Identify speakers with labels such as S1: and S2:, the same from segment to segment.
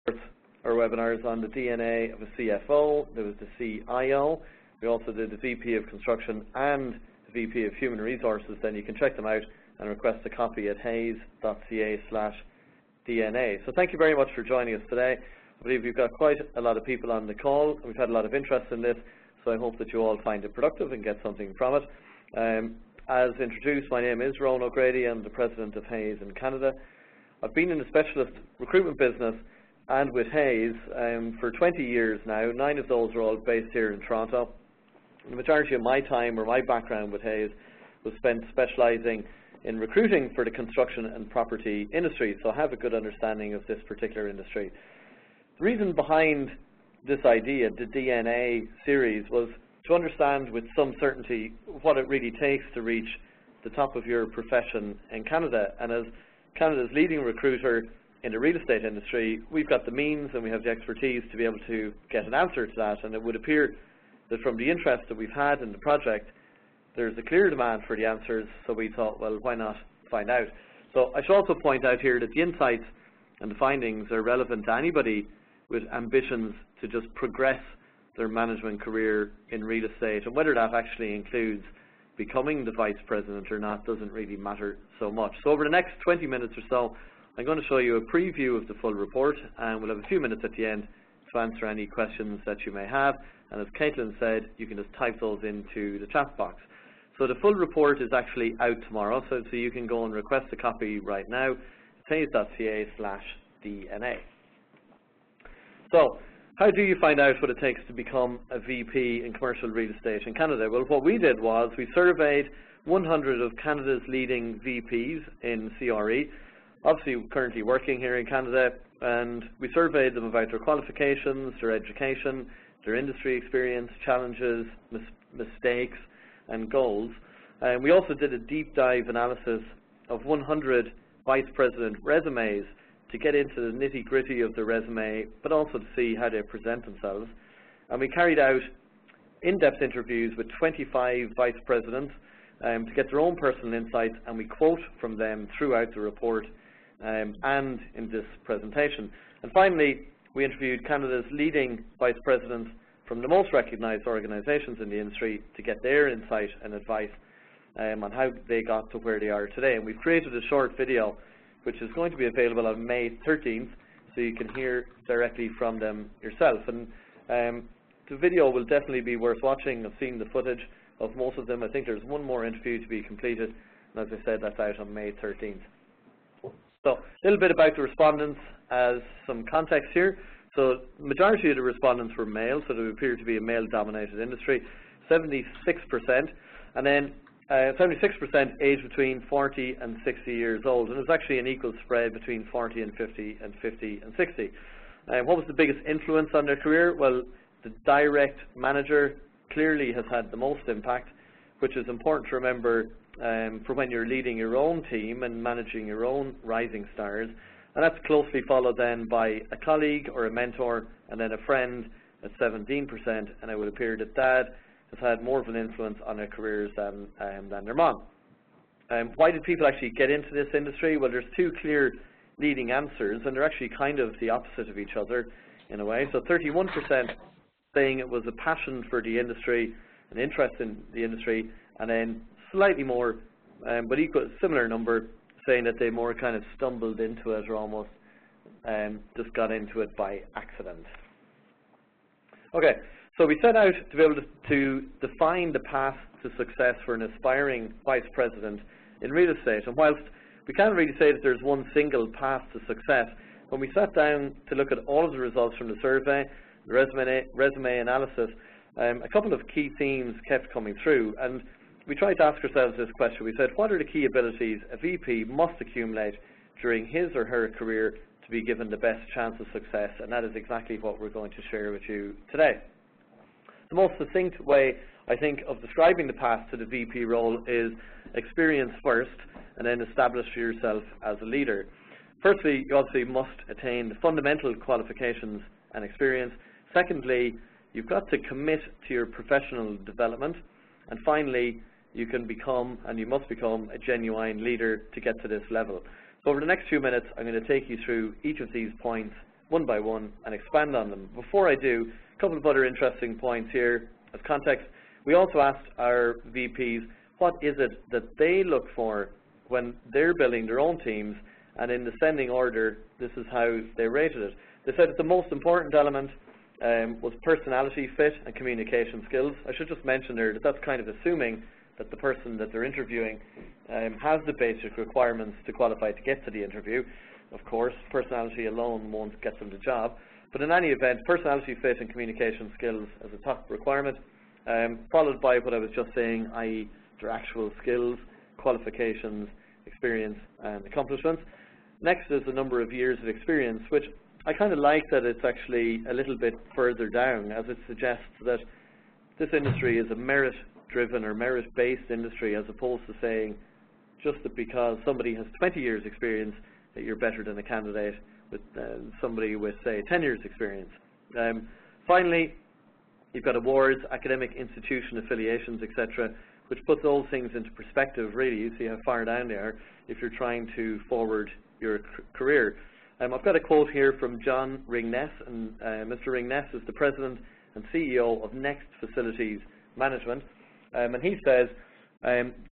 S1: our webinars on the DNA of a CFO. There was the CIO. We also did the VP of Construction and the VP of Human Resources. Then you can check them out and request a copy at hayes.ca/DNA. So thank you very much for joining us today. I believe we've got quite a lot of people on the call. We've had a lot of interest in this, so I hope that you all find it productive and get something from it. As introduced, my name is Rowan O'Grady. I'm the President of Hayes in Canada. I've been in the specialist recruitment business and with Hayes for 20 years now. 9 of those are all based here in Toronto. The majority of my time, or my background with Hayes, was spent specialising in recruiting for the construction and property industry, so I have a good understanding of this particular industry. The reason behind this idea, the DNA series, was to understand with some certainty what it really takes to reach the top of your profession in Canada. And as Canada's leading recruiter in the real estate industry, we've got the means and we have the expertise to be able to get an answer to that. And it would appear that from the interest that we've had in the project, there's a clear demand for the answers, so we thought, well, why not find out? So I should also point out here that the insights and the findings are relevant to anybody with ambitions to just progress their management career in real estate, and whether that actually includes becoming the vice president or not doesn't really matter so much. So over the next 20 minutes or so, I'm going to show you a preview of the full report, and we'll have a few minutes at the end to answer any questions that you may have. And as Caitlin said, you can just type those into the chat box. So the full report is actually out tomorrow, so you can go and request a copy right now, hayes.ca/DNA. So, how do you find out what it takes to become a VP in commercial real estate in Canada? Well, what we did was we surveyed 100 of Canada's leading VPs in CRE, obviously currently working here in Canada, and we surveyed them about their qualifications, their education, their industry experience, challenges, mistakes, and goals. And we also did a deep dive analysis of 100 vice president resumes to get into the nitty-gritty of the resume, but also to see how they present themselves. And we carried out in-depth interviews with 25 vice presidents to get their own personal insights, and we quote from them throughout the report and in this presentation. And finally, we interviewed Canada's leading vice presidents from the most recognized organizations in the industry to get their insight and advice on how they got to where they are today. And we've created a short video which is going to be available on May 13th, so you can hear directly from them yourself. And the video will definitely be worth watching. I've seen the footage of most of them. I think there's one more interview to be completed, and as I said, that's out on May 13th. So a little bit about the respondents as some context here. So the majority of the respondents were male, so they appear to be a male-dominated industry, 76%, and then 76% aged between 40 and 60 years old, and it's actually an equal spread between 40 and 50 and 50 and 60. What was the biggest influence on their career? Well, the direct manager clearly has had the most impact, which is important to remember for when you're leading your own team and managing your own rising stars. And that's closely followed then by a colleague or a mentor, and then a friend at 17%, and it would appear that dad has had more of an influence on their careers than their mom. Why did people actually get into this industry? Well, there's 2 clear leading answers, and they're actually kind of the opposite of each other in a way. So 31% saying it was a passion for the industry, an interest in the industry, and then slightly more, but similar number, saying that they more kind of stumbled into it or almost just got into it by accident. Okay, so we set out to be able to define the path to success for an aspiring vice president in real estate. And whilst we can't really say that there's one single path to success, when we sat down to look at all of the results from the survey, the resume analysis, a couple of key themes kept coming through. And we tried to ask ourselves this question. We said, what are the key abilities a VP must accumulate during his or her career to be given the best chance of success? And that is exactly what we're going to share with you today. The most succinct way, I think, of describing the path to the VP role is experience first, and then establish yourself as a leader. Firstly, you obviously must attain the fundamental qualifications and experience. Secondly, you've got to commit to your professional development. And finally, you can become, and you must become, a genuine leader to get to this level. So over the next few minutes, I'm going to take you through each of these points one by one and expand on them. Before I do, a couple of other interesting points here as context. We also asked our VPs what is it that they look for when they're building their own teams, and in descending order, this is how they rated it. They said that the most important element was personality fit and communication skills. I should just mention there that that's kind of assuming that the person that they're interviewing has the basic requirements to qualify to get to the interview. Of course, personality alone won't get them the job, but in any event, personality fit and communication skills as a top requirement, followed by what I was just saying, i.e. their actual skills, qualifications, experience, and accomplishments. Next is the number of years of experience, which I kind of like that it's actually a little bit further down, as it suggests that this industry is a merit-driven or merit-based industry, as opposed to saying just that because somebody has 20 years experience that you're better than a candidate with somebody with, say, 10 years experience. Finally, you've got awards, academic institution affiliations, etc., which puts those things into perspective, really. You see how far down they are if you're trying to forward your career. I've got a quote here from John Ringness, and Mr. Ringness is the President and CEO of Next Facilities Management, and he says,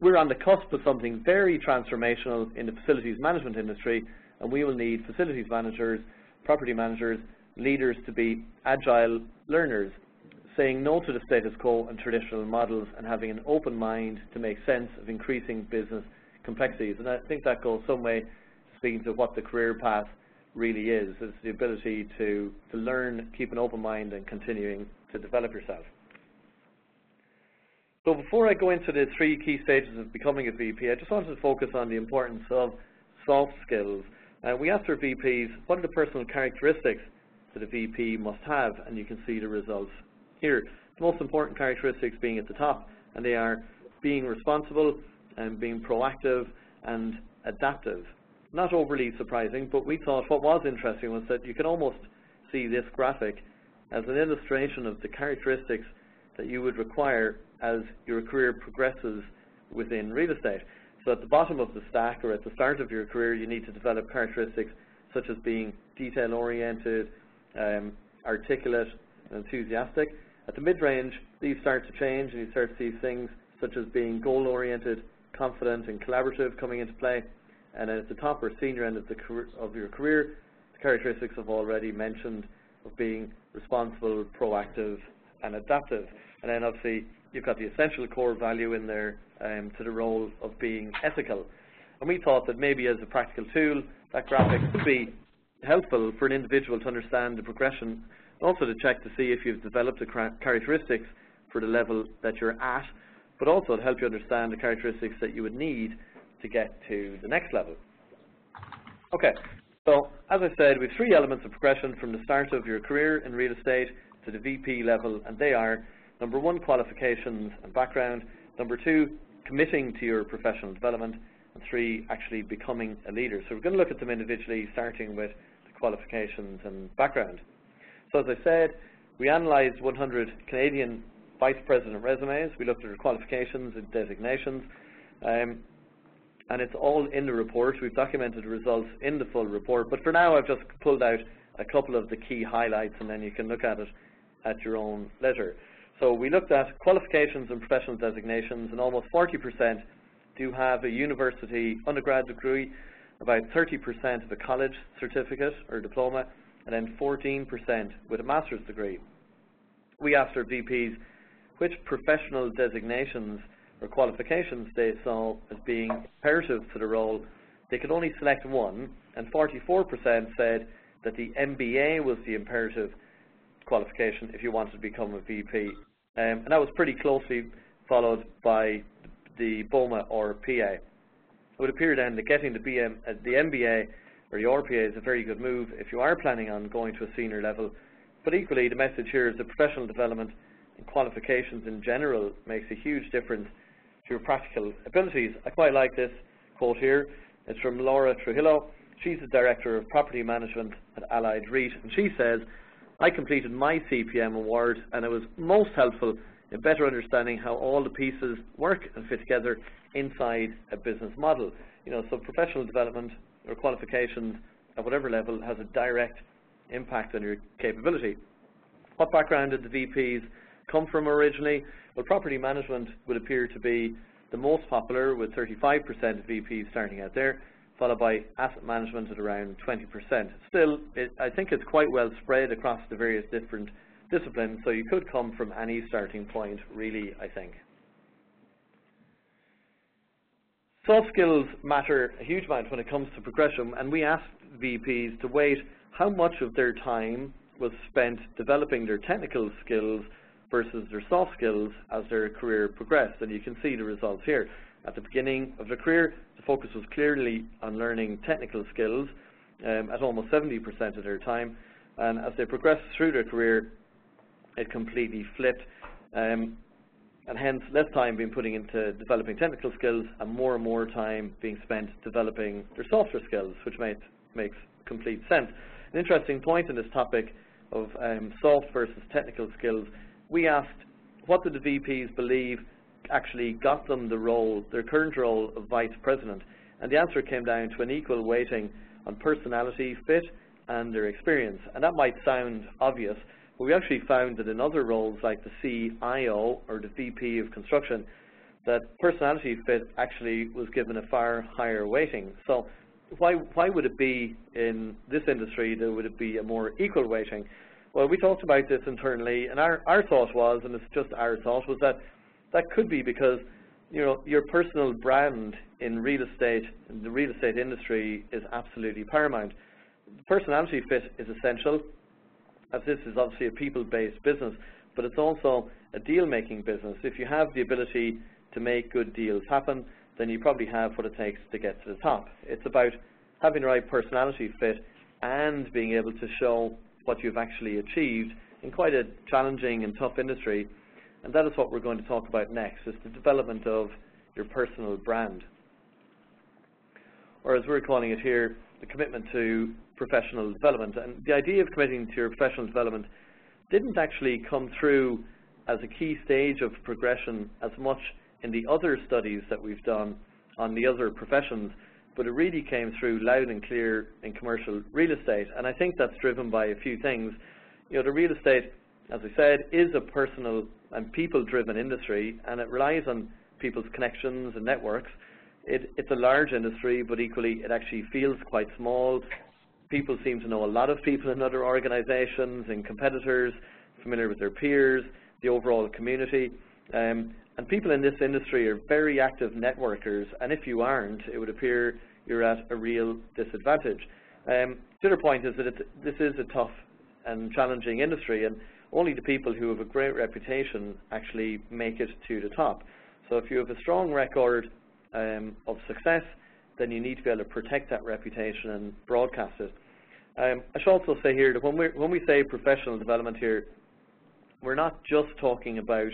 S1: we're on the cusp of something very transformational in the facilities management industry, and we will need facilities managers, property managers, leaders to be agile learners, saying no to the status quo and traditional models and having an open mind to make sense of increasing business complexities. And I think that goes some way to speaking to what the career path really is. It's the ability to learn, keep an open mind, and continuing to develop yourself. So before I go into the 3 key stages of becoming a VP, I just wanted to focus on the importance of soft skills. We asked our VPs, what are the personal characteristics that a VP must have? And you can see the results here. The most important characteristics being at the top, and they are being responsible and being proactive and adaptive. Not overly surprising, but we thought what was interesting was that you can almost see this graphic as an illustration of the characteristics that you would require as your career progresses within real estate. So at the bottom of the stack, or at the start of your career, you need to develop characteristics such as being detail-oriented, articulate, and enthusiastic. At the mid-range, these start to change, and you start to see things such as being goal-oriented, confident, and collaborative coming into play. And then at the top or senior end of your career, the characteristics I've already mentioned of being responsible, proactive, and adaptive. And then obviously you've got the essential core value in there to the role of being ethical. And we thought that maybe as a practical tool, that graphic could be helpful for an individual to understand the progression, and also to check to see if you've developed the characteristics for the level that you're at, but also to help you understand the characteristics that you would need to get to the next level. Okay, so as I said, we have 3 elements of progression from the start of your career in real estate to the VP level, and they are: number 1, qualifications and background; number 2, committing to your professional development; and 3, actually becoming a leader. So we're going to look at them individually, starting with the qualifications and background. So as I said, we analyzed 100 Canadian vice president resumes. We looked at their qualifications and designations, and it's all in the report. We've documented the results in the full report, but for now I've just pulled out a couple of the key highlights, and then you can look at it at your own leisure. So we looked at qualifications and professional designations, and almost 40% do have a university undergrad degree, about 30% of a college certificate or diploma, and then 14% with a master's degree. We asked our VPs which professional designations or qualifications they saw as being imperative to the role. They could only select one, and 44% said that the MBA was the imperative qualification if you wanted to become a VP. And that was pretty closely followed by the BOMA or PA. It would appear then that getting the MBA or the RPA is a very good move if you are planning on going to a senior level. But equally, the message here is that professional development and qualifications in general makes a huge difference to your practical abilities. I quite like this quote here. It's from Laura Trujillo. She's the Director of Property Management at Allied REIT, and she says, I completed my CPM award, and it was most helpful in better understanding how all the pieces work and fit together inside a business model. You know, so professional development or qualifications at whatever level has a direct impact on your capability. What background did the VPs come from originally? Well, property management would appear to be the most popular, with 35% of VPs starting out there, followed by asset management at around 20%. Still, I think it's quite well spread across the various different disciplines, so you could come from any starting point, really, I think. Soft skills matter a huge amount when it comes to progression, and we asked VPs to weight how much of their time was spent developing their technical skills versus their soft skills as their career progressed, and you can see the results here. At the beginning of their career, the focus was clearly on learning technical skills at almost 70% of their time, and as they progressed through their career, it completely flipped, and hence less time being put into developing technical skills and more time being spent developing their softer skills, which makes complete sense. An interesting point in this topic of soft versus technical skills, we asked what did the VPs believe actually got them the role, their current role of vice president, and the answer came down to an equal weighting on personality, fit, and their experience. And that might sound obvious, but we actually found that in other roles like the CIO or the VP of construction, that personality fit actually was given a far higher weighting. So why would it be in this industry that would it be a more equal weighting? Well, we talked about this internally, and our thought was, and it's just our thought, was that could be because, you know, your personal brand in real estate, in the real estate industry, is absolutely paramount. Personality fit is essential, as this is obviously a people-based business, but it's also a deal-making business. If you have the ability to make good deals happen, then you probably have what it takes to get to the top. It's about having the right personality fit and being able to show what you've actually achieved in quite a challenging and tough industry, and that is what we're going to talk about next, is the development of your personal brand. Or as we're calling it here, the commitment to professional development. And the idea of committing to your professional development didn't actually come through as a key stage of progression as much in the other studies that we've done on the other professions, but it really came through loud and clear in commercial real estate. And I think that's driven by a few things. You know, the real estate, as I said, is a personal and people-driven industry, and it relies on people's connections and networks. It's a large industry, but equally it actually feels quite small. People seem to know a lot of people in other organizations and competitors, familiar with their peers, the overall community. And people in this industry are very active networkers, and if you aren't, it would appear you're at a real disadvantage. The other point is that this is a tough and challenging industry, and only the people who have a great reputation actually make it to the top. So if you have a strong record of success, then you need to be able to protect that reputation and broadcast it. I should also say here that when we say professional development here, we're not just talking about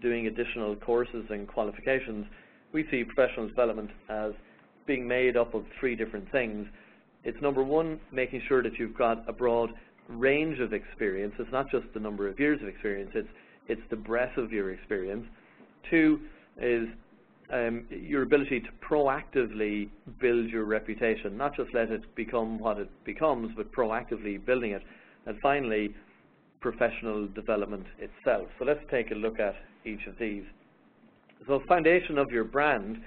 S1: doing additional courses and qualifications. We see professional development as being made up of three different things. It's number one, making sure that you've got a broad range of experience. It's not just the number of years of experience, it's the breadth of your experience. Two is your ability to proactively build your reputation, not just let it become what it becomes, but proactively building it. And finally, professional development itself. So let's take a look at each of these. So foundation of your brand,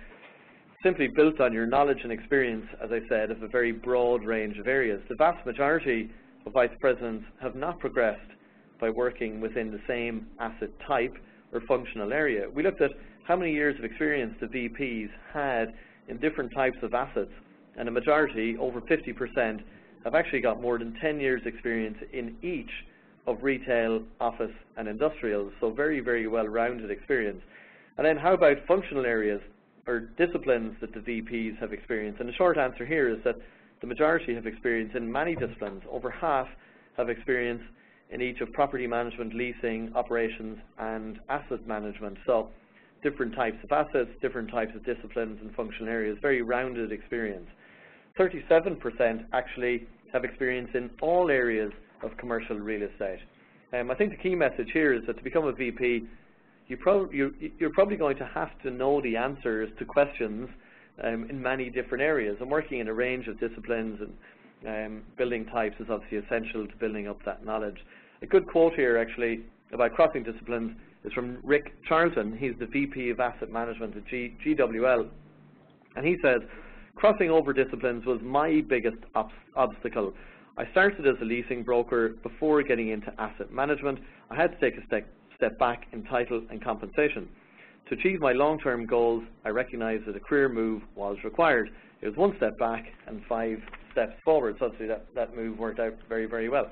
S1: simply built on your knowledge and experience, as I said, of a very broad range of areas. The vast majority of vice presidents have not progressed by working within the same asset type or functional area. We looked at how many years of experience the VPs had in different types of assets, and a majority, over 50%, have actually got more than 10 years experience in each of retail, office, and industrial, so very, very well-rounded experience. And then how about functional areas or disciplines that the VPs have experienced? And the short answer here is that the majority have experience in many disciplines. Over half have experience in each of property management, leasing, operations, and asset management. So different types of assets, different types of disciplines and functional areas, very rounded experience. 37% actually have experience in all areas of commercial real estate. I think the key message here is that to become a VP, you're probably going to have to know the answers to questions in many different areas. And working in a range of disciplines building types is obviously essential to building up that knowledge. A good quote here, actually, about crossing disciplines is from Rick Charlton. He's the VP of Asset Management at GWL. And he says, crossing over disciplines was my biggest obstacle. I started as a leasing broker before getting into asset management. I had to take a step back in title and compensation. To achieve my long-term goals, I recognized that a career move was required. It was one step back and 5 steps forward. So obviously that move worked out very, very well.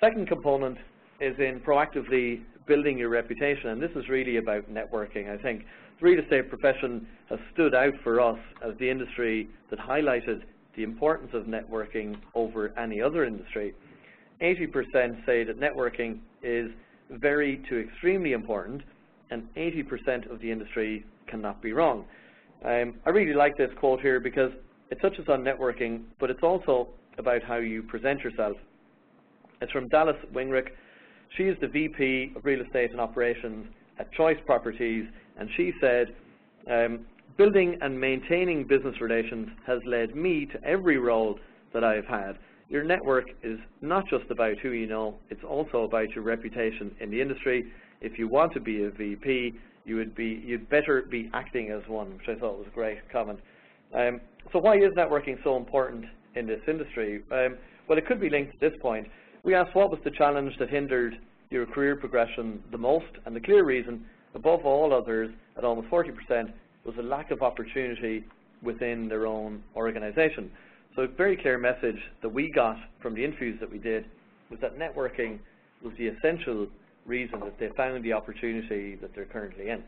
S1: Second component is in proactively building your reputation, and this is really about networking. I think the real estate profession has stood out for us as the industry that highlighted the importance of networking over any other industry. 80% say that networking is very to extremely important, and 80% of the industry cannot be wrong. I really like this quote here because it touches on networking, but it's also about how you present yourself. It's from Dallas Wingrich. She is the VP of Real Estate and Operations at Choice Properties, and she said, building and maintaining business relations has led me to every role that I've had. Your network is not just about who you know, it's also about your reputation in the industry. If you want to be a VP, you'd better be acting as one, which I thought was a great comment. So why is networking so important in this industry? Well, it could be linked to this point. We asked what was the challenge that hindered your career progression the most, and the clear reason, above all others, at almost 40%, was a lack of opportunity within their own organization. So a very clear message that we got from the interviews that we did was that networking was the essential reason that they found the opportunity that they're currently in.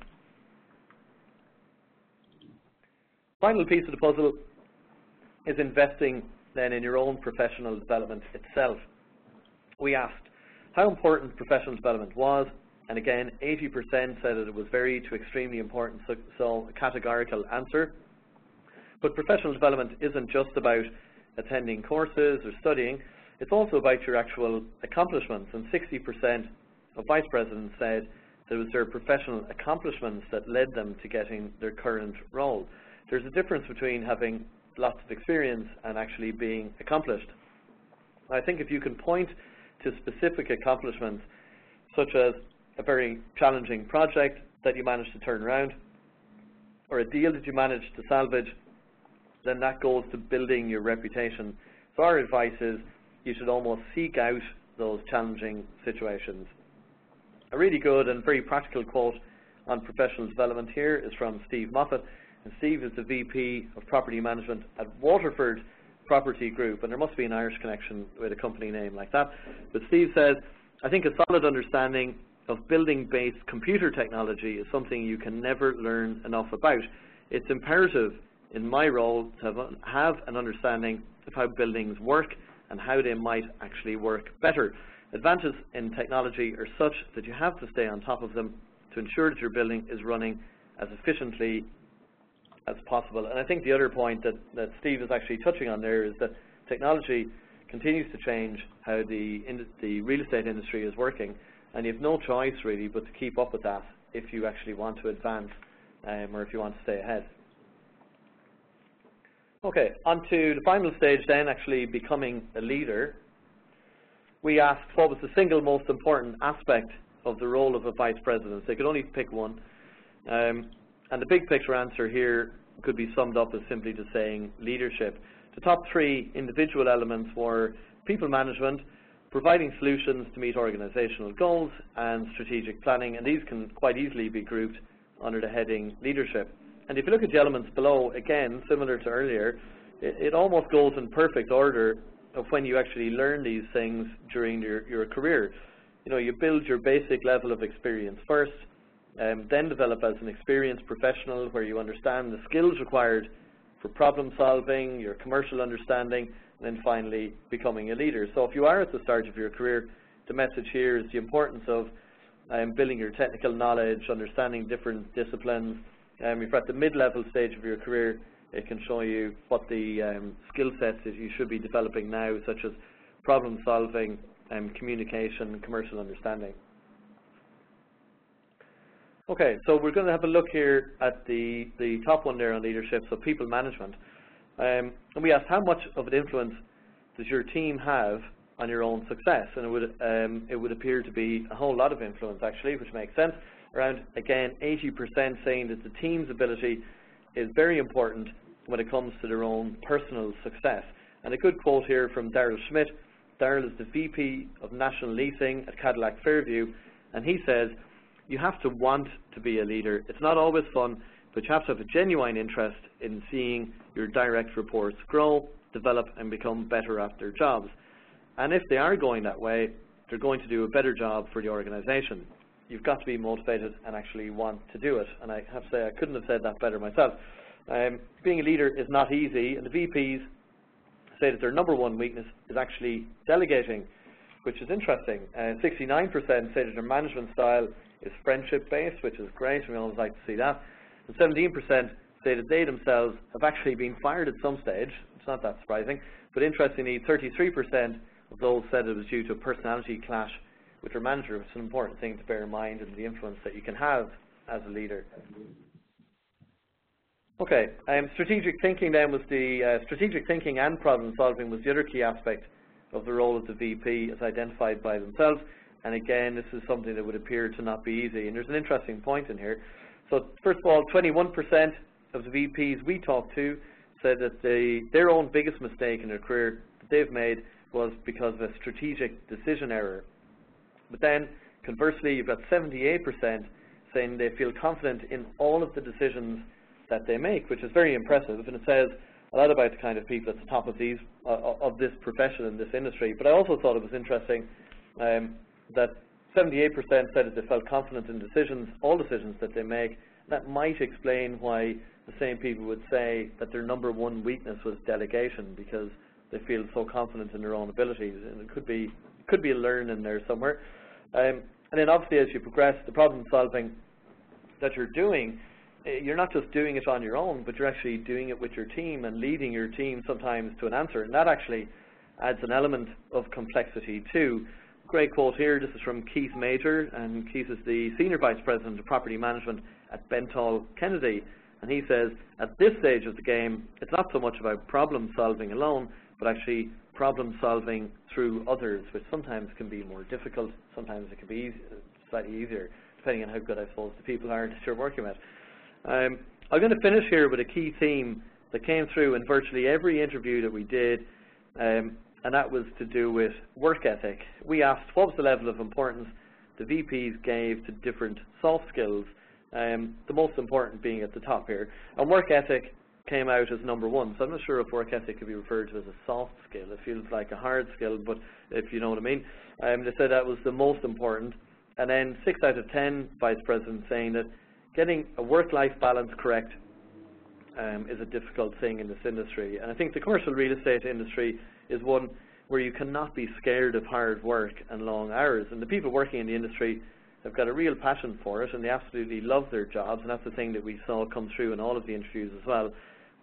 S1: Final piece of the puzzle is investing then in your own professional development itself. We asked how important professional development was, and again, 80% said that it was very to extremely important, so a categorical answer. But professional development isn't just about attending courses or studying, it's also about your actual accomplishments, and 60% of vice presidents said that it was their professional accomplishments that led them to getting their current role. There's a difference between having lots of experience and actually being accomplished. I think if you can point to specific accomplishments, such as a very challenging project that you managed to turn around, or a deal that you managed to salvage, then that goes to building your reputation. So our advice is you should almost seek out those challenging situations. A really good and very practical quote on professional development here is from Steve Moffat, and Steve is the VP of Property Management at Waterford Property Group, and there must be an Irish connection with a company name like that. But Steve says, I think a solid understanding of building-based computer technology is something you can never learn enough about. It's imperative in my role to have an understanding of how buildings work and how they might actually work better. Advances in technology are such that you have to stay on top of them to ensure that your building is running as efficiently as possible. And I think the other point that Steve is actually touching on there is that technology continues to change how the real estate industry is working, and you have no choice really but to keep up with that if you actually want to advance or if you want to stay ahead. Okay, on to the final stage then, actually becoming a leader. We asked what was the single most important aspect of the role of a vice president. They could only pick one. And the big picture answer here could be summed up as simply just saying leadership. The top 3 individual elements were people management, providing solutions to meet organizational goals, and strategic planning, and these can quite easily be grouped under the heading leadership. And if you look at the elements below, again, similar to earlier, it almost goes in perfect order of when you actually learn these things during your career. You know, you build your basic level of experience first, then develop as an experienced professional where you understand the skills required for problem solving, your commercial understanding, and then finally becoming a leader. So if you are at the start of your career, the message here is the importance of building your technical knowledge, understanding different disciplines. If you're at the mid-level stage of your career, it can show you what the skill sets that you should be developing now, such as problem solving, communication, and commercial understanding. Okay, so we're going to have a look here at the top one there on leadership, so people management. And we asked, how much of an influence does your team have on your own success? And it would appear to be a whole lot of influence, actually, which makes sense. Around, again, 80% saying that the team's ability is very important when it comes to their own personal success. And a good quote here from Daryl Schmidt. Daryl is the VP of National Leasing at Cadillac Fairview, and he says, you have to want to be a leader. It's not always fun, but you have to have a genuine interest in seeing your direct reports grow, develop, and become better at their jobs. And if they are going that way, they're going to do a better job for the organization. You've got to be motivated and actually want to do it. And I have to say, I couldn't have said that better myself. Being a leader is not easy, and the VPs say that their number one weakness is actually delegating, which is interesting. 69% say that their management style is friendship-based, which is great. We always like to see that. And 17% say that they themselves have actually been fired at some stage. It's not that surprising. But interestingly, 33% of those said it was due to a personality clash with their manager, which is an important thing to bear in mind, and the influence that you can have as a leader. Okay, strategic thinking then was the strategic thinking and problem solving was the other key aspect of the role of the VP as identified by themselves. And again, this is something that would appear to not be easy. And there's an interesting point in here. So first of all, 21% of the VPs we talked to said that their own biggest mistake in their career that they've made was because of a strategic decision error. But then, conversely, you've got 78% saying they feel confident in all of the decisions that they make, which is very impressive, and it says a lot about the kind of people at the top of this profession in this industry. But I also thought it was interesting that 78% said that they felt confident in all decisions that they make. That might explain why the same people would say that their number one weakness was delegation, because they feel so confident in their own abilities, and it could be a learn in there somewhere. And then obviously as you progress, the problem solving that you're doing, you're not just doing it on your own, but you're actually doing it with your team and leading your team sometimes to an answer, and that actually adds an element of complexity too. Great quote here. This is from Keith Major, and Keith is the Senior Vice President of Property Management at Bentall Kennedy, and he says, at this stage of the game, it's not so much about problem solving alone, but actually problem solving through others, which sometimes can be more difficult, sometimes it can be slightly easier, depending on how good, I suppose, the people are that you're working with. I'm going to finish here with a key theme that came through in virtually every interview that we did, and that was to do with work ethic. We asked what was the level of importance the VPs gave to different soft skills, the most important being at the top here. And work ethic came out as number one, so I'm not sure if work ethic could be referred to as a soft skill. It feels like a hard skill, but if you know what I mean. They said that was the most important, and then 6 out of 10 vice presidents saying that getting a work-life balance correct is a difficult thing in this industry. And I think the commercial real estate industry is one where you cannot be scared of hard work and long hours. And the people working in the industry have got a real passion for it, and they absolutely love their jobs, and that's the thing that we saw come through in all of the interviews as well.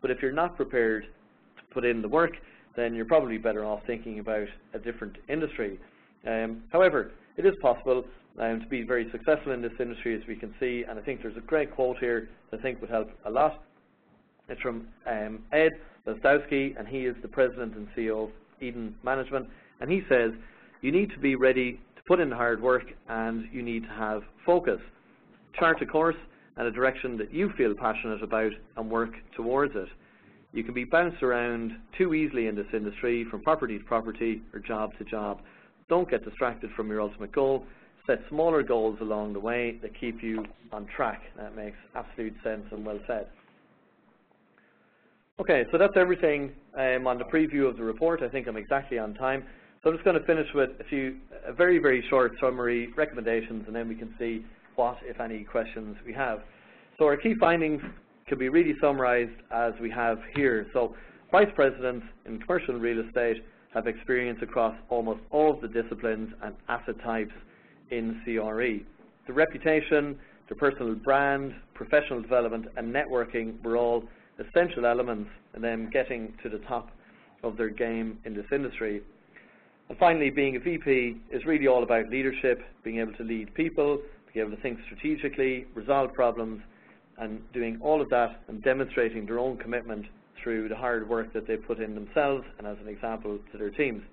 S1: But if you're not prepared to put in the work, then you're probably better off thinking about a different industry. However, it is possible to be very successful in this industry, as we can see, and I think there's a great quote here that I think would help a lot. It's from Ed Lesdowski, and he is the President and CEO of Eden Management, and he says, you need to be ready to put in the hard work, and you need to have focus. Chart a course and a direction that you feel passionate about and work towards it. You can be bounced around too easily in this industry, from property to property or job to job. Don't get distracted from your ultimate goal. Set smaller goals along the way that keep you on track. That makes absolute sense and well said. Okay, so that's everything on the preview of the report. I think I'm exactly on time. So I'm just going to finish with a very, very short summary, recommendations, and then we can see what, if any, questions we have. So our key findings can be really summarized as we have here. So vice presidents in commercial real estate have experience across almost all of the disciplines and asset types in CRE. The reputation, the personal brand, professional development, and networking were all essential elements in them getting to the top of their game in this industry. And finally, being a VP is really all about leadership, being able to lead people, being able to think strategically, resolve problems, and doing all of that and demonstrating their own commitment through the hard work that they put in themselves and as an example to their teams.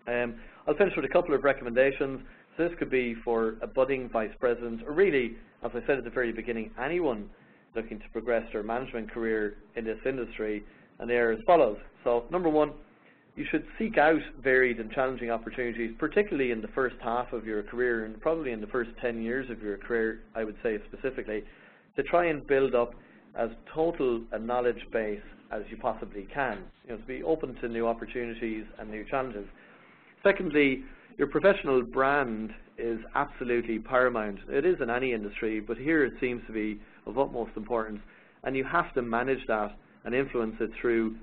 S1: I'll finish with a couple of recommendations. So this could be for a budding vice president, or really, as I said at the very beginning, anyone looking to progress their management career in this industry, and they are as follows. So number one, you should seek out varied and challenging opportunities, particularly in the first half of your career and probably in the first 10 years of your career, I would say specifically, to try and build up as total a knowledge base as you possibly can, to be open to new opportunities and new challenges. Secondly, your professional brand is absolutely paramount. It is in any industry, but here it seems to be of utmost importance, and you have to manage that and influence it through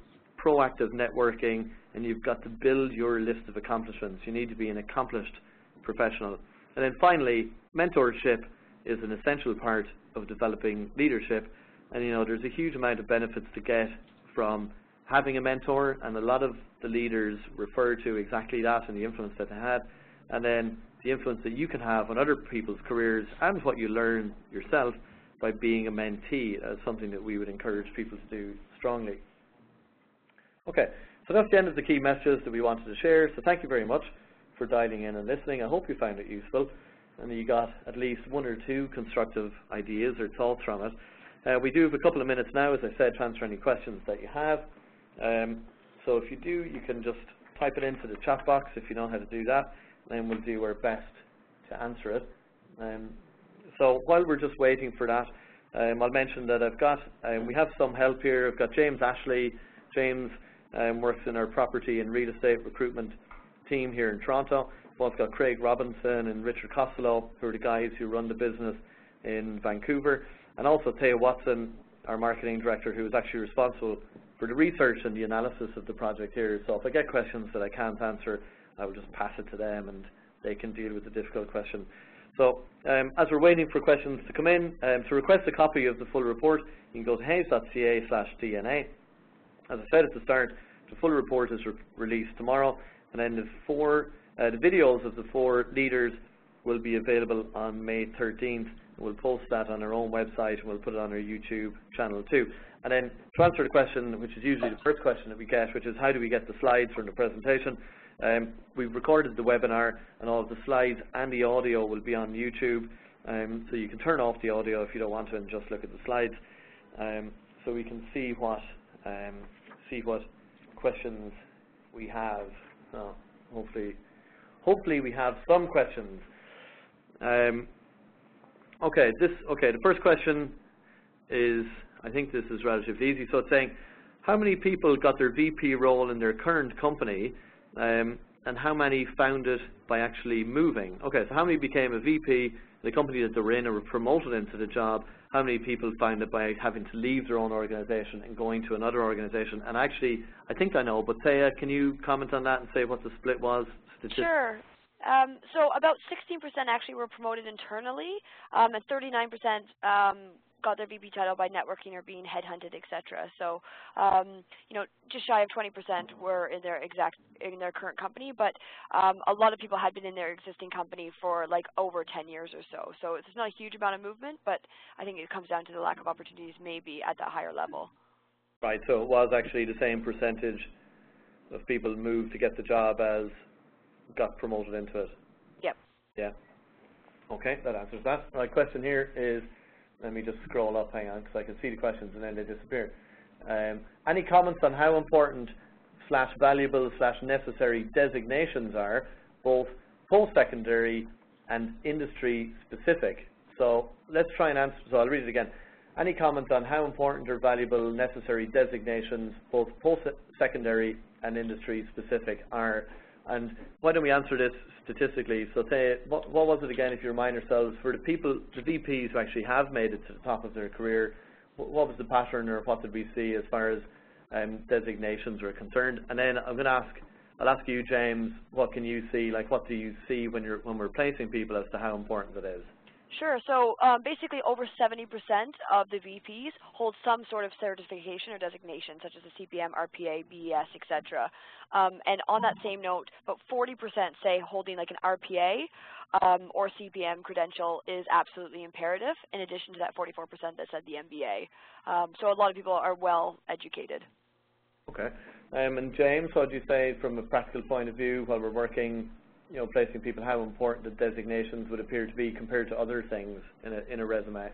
S1: proactive networking, and you've got to build your list of accomplishments. You need to be an accomplished professional. And then finally, mentorship is an essential part of developing leadership, and there's a huge amount of benefits to get from having a mentor, and a lot of the leaders refer to exactly that and the influence that they had, and then the influence that you can have on other people's careers and what you learn yourself by being a mentee. That's something that we would encourage people to do strongly. Okay, so that's the end of the key messages that we wanted to share. So thank you very much for dialing in and listening. I hope you found it useful and you got at least one or two constructive ideas or thoughts from it. We do have a couple of minutes now, as I said, to answer any questions that you have. So if you do, you can just type it into the chat box if you know how to do that, and we'll do our best to answer it. So while we're just waiting for that, I'll mention that we have some help here. I've got James Ashley. James works in our property and real estate recruitment team here in Toronto. We've also got Craig Robinson and Richard Costello, who are the guys who run the business in Vancouver, and also Taya Watson, our marketing director, who is actually responsible for the research and the analysis of the project here. So if I get questions that I can't answer, I will just pass it to them and they can deal with the difficult question. So as we're waiting for questions to come in, to request a copy of the full report, you can go to hayes.ca/DNA. As I said at the start, the full report is released tomorrow, and then the videos of the 4 leaders will be available on May 13th. We'll post that on our own website, and we'll put it on our YouTube channel too. And then to answer the question, which is usually the first question that we get, which is how do we get the slides from the presentation? We've recorded the webinar, and all of the slides and the audio will be on YouTube, so you can turn off the audio if you don't want to and just look at the slides, so we can see what questions we have. So hopefully we have some questions. Okay, the first question is, I think this is relatively easy. So it's saying, how many people got their VP role in their current company, and how many found it by actually moving? Okay, so how many became a VP in the company that they were in or were promoted into the job? How many people found it by having to leave their own organization and going to another organization? And actually, I think I know, but Thea, can you comment on that and say what the split was?
S2: Sure. So about 16% actually were promoted internally, and 39% got their VP title by networking or being headhunted, etc. So, just shy of 20% were in their current company, but a lot of people had been in their existing company for like over 10 years or so. So it's not a huge amount of movement, but I think it comes down to the lack of opportunities maybe at that higher level.
S1: Right. So it was actually the same percentage of people moved to get the job as got promoted into it.
S2: Yep.
S1: Yeah. Okay, that answers that. My question here is, let me just scroll up, hang on, because I can see the questions and then they disappear. Any comments on how important /valuable /necessary designations are, both post-secondary and industry specific? So let's try and answer, so I'll read it again. Any comments on how important or valuable necessary designations, both post-secondary and industry specific, are? And why don't we answer this statistically? So say, what was it again, if you remind yourselves, for the people, the VPs who actually have made it to the top of their career, what was the pattern, or what did we see as far as designations were concerned? And then I'll ask you, James, what can you see, like what do you see when we're placing people as to how important it is?
S2: Sure. So basically over 70% of the VPs hold some sort of certification or designation, such as a CPM, RPA, BES, etc. And on that same note, about 40% say holding like an RPA or CPM credential is absolutely imperative, in addition to that 44% that said the MBA. So a lot of people are well educated.
S1: Okay. And James, what do you say from a practical point of view while we're working, placing people, how important the designations would appear to be compared to other things in a resume?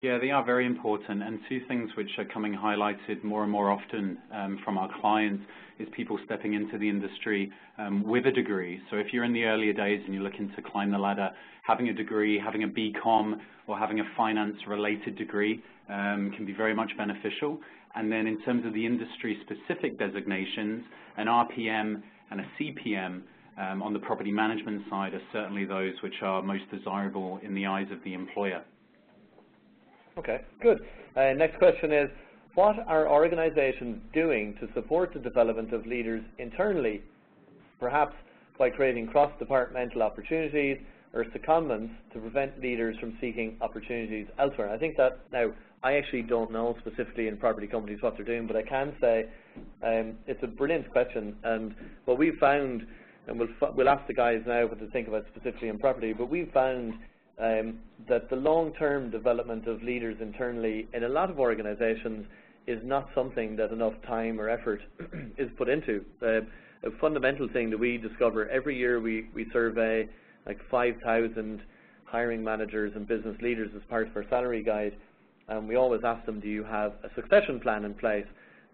S3: Yeah, they are very important, and two things which are coming highlighted more and more often from our clients is people stepping into the industry with a degree. So if you're in the earlier days and you're looking to climb the ladder, having a degree, having a BCom, or having a finance-related degree can be very much beneficial. And then in terms of the industry-specific designations, an RPM and a CPM on the property management side are certainly those which are most desirable in the eyes of the employer.
S1: Okay, good. Next question is, what are organizations doing to support the development of leaders internally, perhaps by creating cross-departmental opportunities or secondments to prevent leaders from seeking opportunities elsewhere? I think that, now, I actually don't know specifically in property companies what they're doing, but I can say it's a brilliant question, and what we've found, and we'll ask the guys now what to think about specifically in property, but we've found that the long-term development of leaders internally in a lot of organizations is not something that enough time or effort is put into. A fundamental thing that we discover every year, we survey like 5,000 hiring managers and business leaders as part of our salary guide, and we always ask them, do you have a succession plan in place?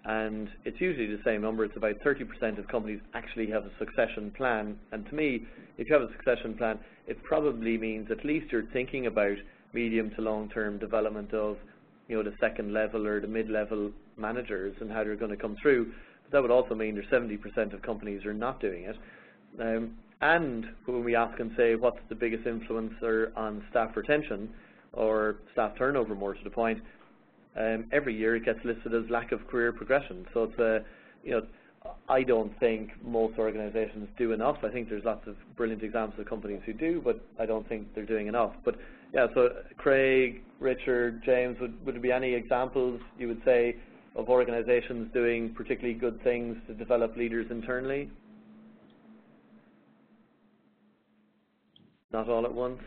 S1: And it's usually the same number. It's about 30% of companies actually have a succession plan. And to me, if you have a succession plan, it probably means at least you're thinking about medium to long-term development of, the second level or the mid-level managers and how they're going to come through. But that would also mean there's 70% of companies are not doing it. And when we ask and say, what's the biggest influencer on staff retention or staff turnover, more to the point, every year it gets listed as lack of career progression. So it's I don't think most organizations do enough. I think there's lots of brilliant examples of companies who do, but I don't think they're doing enough. But yeah, so Craig, Richard, James, would there be any examples you would say of organizations doing particularly good things to develop leaders internally? Not all at once?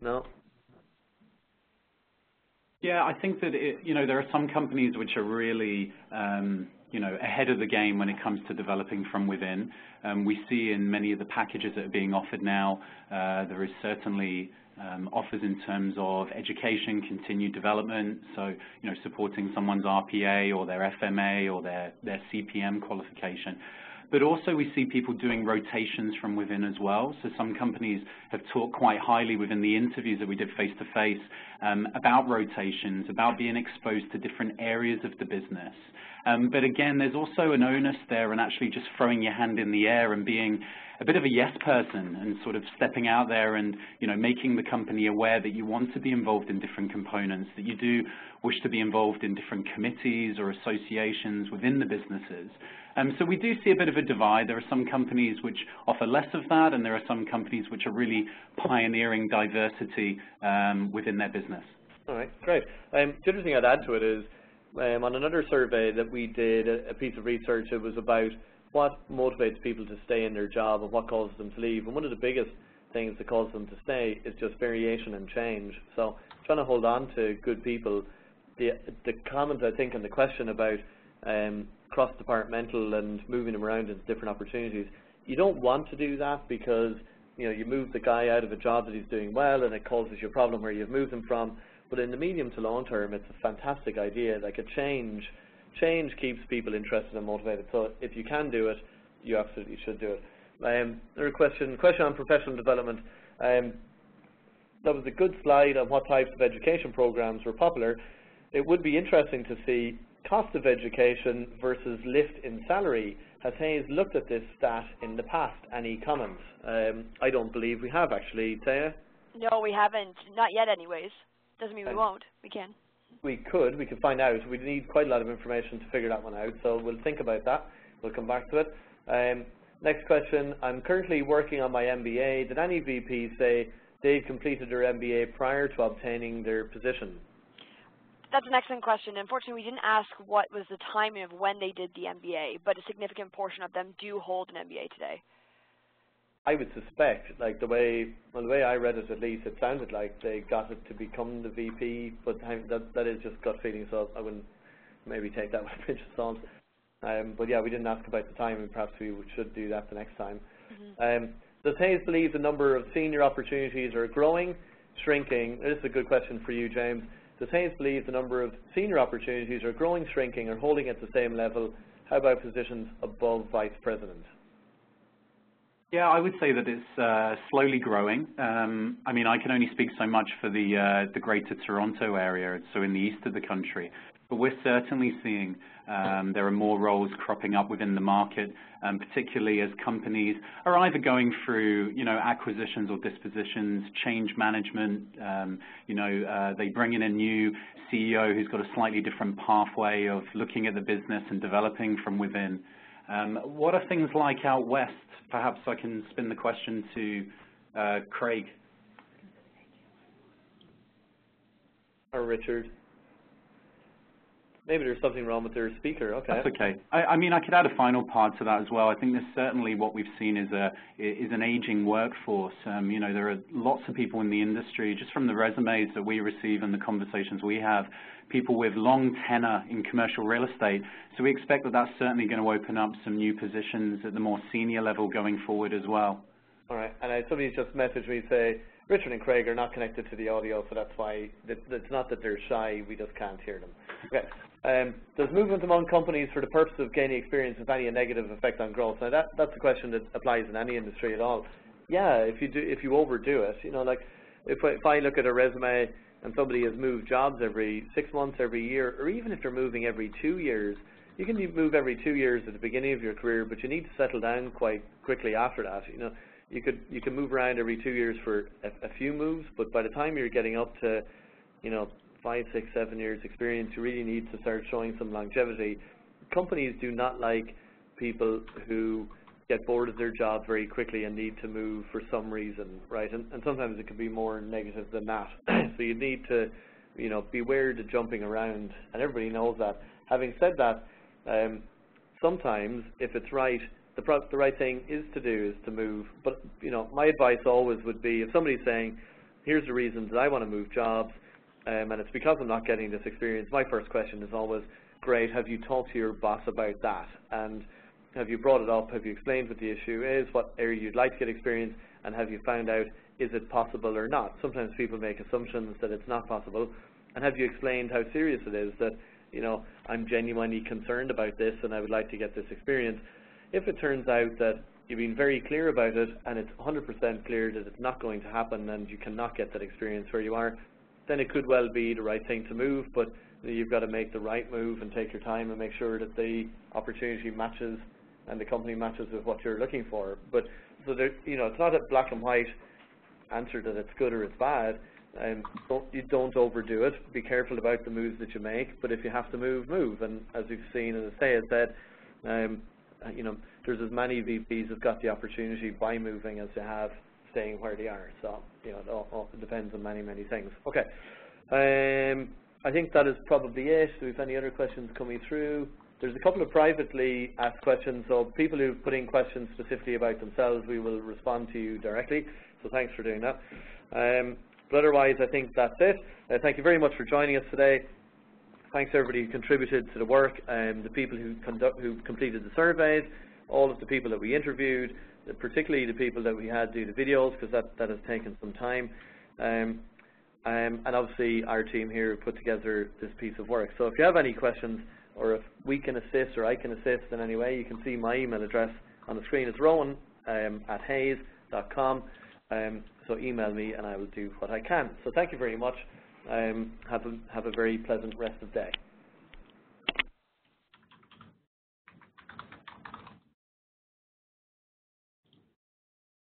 S1: No?
S3: Yeah, I think that there are some companies which are really ahead of the game when it comes to developing from within. We see in many of the packages that are being offered now, there is certainly offers in terms of education, continued development, so supporting someone's RPA or their FMA or their CPM qualification. But also we see people doing rotations from within as well. So some companies have talked quite highly within the interviews that we did face-to-face about rotations, about being exposed to different areas of the business. But again, there's also an onus there and actually just throwing your hand in the air and being a bit of a yes person and sort of stepping out there and making the company aware that you want to be involved in different components, that you do wish to be involved in different committees or associations within the businesses. So we do see a bit of a divide. There are some companies which offer less of that, and there are some companies which are really pioneering diversity within their business.
S1: All right, great. The other thing I'd add to it is on another survey that we did, a piece of research, it was about what motivates people to stay in their job and what causes them to leave. And one of the biggest things that causes them to stay is just variation and change. So trying to hold on to good people. The comment, I think, and the question about cross-departmental and moving them around into different opportunities, you don't want to do that because you move the guy out of a job that he's doing well and it causes you a problem where you've moved him from. But in the medium to long term, it's a fantastic idea. Like a change keeps people interested and motivated. So if you can do it, you absolutely should do it. Another question on professional development. That was a good slide on what types of education programs were popular. It would be interesting to see cost of education versus lift in salary. Has Hayes looked at this stat in the past? Any comments? I don't believe we have, actually. Taya?
S2: No, we haven't. Not yet, anyways. Doesn't mean we won't. We can. We
S1: could find out. We need quite a lot of information to figure that one out, so we'll think about that. We'll come back to it. Next question. I'm currently working on my MBA. Did any VP say they've completed their MBA prior to obtaining their position?
S2: That's an excellent question. Unfortunately, we didn't ask what was the timing of when they did the MBA, but a significant portion of them do hold an MBA today.
S1: I would suspect, like the way I read it at least, it sounded like they got it to become the VP, but that is just gut feeling, so I wouldn't maybe take that with a pinch of salt. But yeah, we didn't ask about the timing. Perhaps we should do that the next time. Does Hayes believe the number of senior opportunities are growing, shrinking? This is a good question for you, James. Does Hayes believe the number of senior opportunities are growing, shrinking, or holding at the same level? How about positions above Vice President?
S3: Yeah, I would say that it's slowly growing. I mean, I can only speak so much for the Greater Toronto area, so in the east of the country. But we're certainly seeing there are more roles cropping up within the market, particularly as companies are either going through, acquisitions or dispositions, change management. They bring in a new CEO who's got a slightly different pathway of looking at the business and developing from within. What are things like out west? Perhaps I can spin the question to Craig.
S1: Or Richard. Maybe there's something wrong with their speaker. Okay.
S3: That's okay. I mean, I could add a final part to that as well. I think there's certainly what we've seen is an aging workforce. There are lots of people in the industry, just from the resumes that we receive and the conversations we have, people with long tenure in commercial real estate. So we expect that that's certainly going to open up some new positions at the more senior level going forward as well. All right.
S1: And somebody just messaged me say, Richard and Craig are not connected to the audio, so that's why it's not that they're shy, we just can't hear them. Okay. Does movement among companies for the purpose of gaining experience have any negative effect on growth? Now that's a question that applies in any industry at all. Yeah, if you overdo it, like if I look at a resume and somebody has moved jobs every 6 months, every year, or even if they're moving every 2 years, you can move every 2 years at the beginning of your career, but you need to settle down quite quickly after that. You can move around every 2 years for a few moves, but by the time you're getting up to 5, 6, 7 years experience, you really need to start showing some longevity. Companies do not like people who get bored of their job very quickly and need to move for some reason, right? And sometimes it can be more negative than that. So you need to, beware the jumping around, and everybody knows that. Having said that, sometimes if it's right, the right thing is to move. But my advice always would be, if somebody's saying, here's the reasons that I want to move jobs, and it's because I'm not getting this experience, my first question is always, great, have you talked to your boss about that? And have you brought it up? Have you explained what the issue is, what area you'd like to get experience, and have you found out, is it possible or not? Sometimes people make assumptions that it's not possible. And have you explained how serious it is, that, I'm genuinely concerned about this and I would like to get this experience? If it turns out that you've been very clear about it and it's 100% clear that it's not going to happen and you cannot get that experience where you are, then it could well be the right thing to move, but you've got to make the right move and take your time and make sure that the opportunity matches and the company matches with what you're looking for. But so there, it's not a black and white answer that it's good or it's bad. You don't overdo it. Be careful about the moves that you make, but if you have to move, move. And as we've seen, and as Say has said, there's as many VPs who've got the opportunity by moving as they have staying where they are. So, it depends on many, many things. Okay. I think that is probably it. Do we have any other questions coming through? There's a couple of privately asked questions, so people who put in questions specifically about themselves, we will respond to you directly. So thanks for doing that. But otherwise, I think that's it. Thank you very much for joining us today. Thanks to everybody who contributed to the work, the people who completed the surveys, all of the people that we interviewed, particularly the people that we had do the videos, because that has taken some time. And obviously our team here put together this piece of work. So if you have any questions, or if we can assist or I can assist in any way, you can see my email address on the screen. It's rowan@hayes.com. So email me and I will do what I can. So thank you very much. Have a very pleasant rest of the day.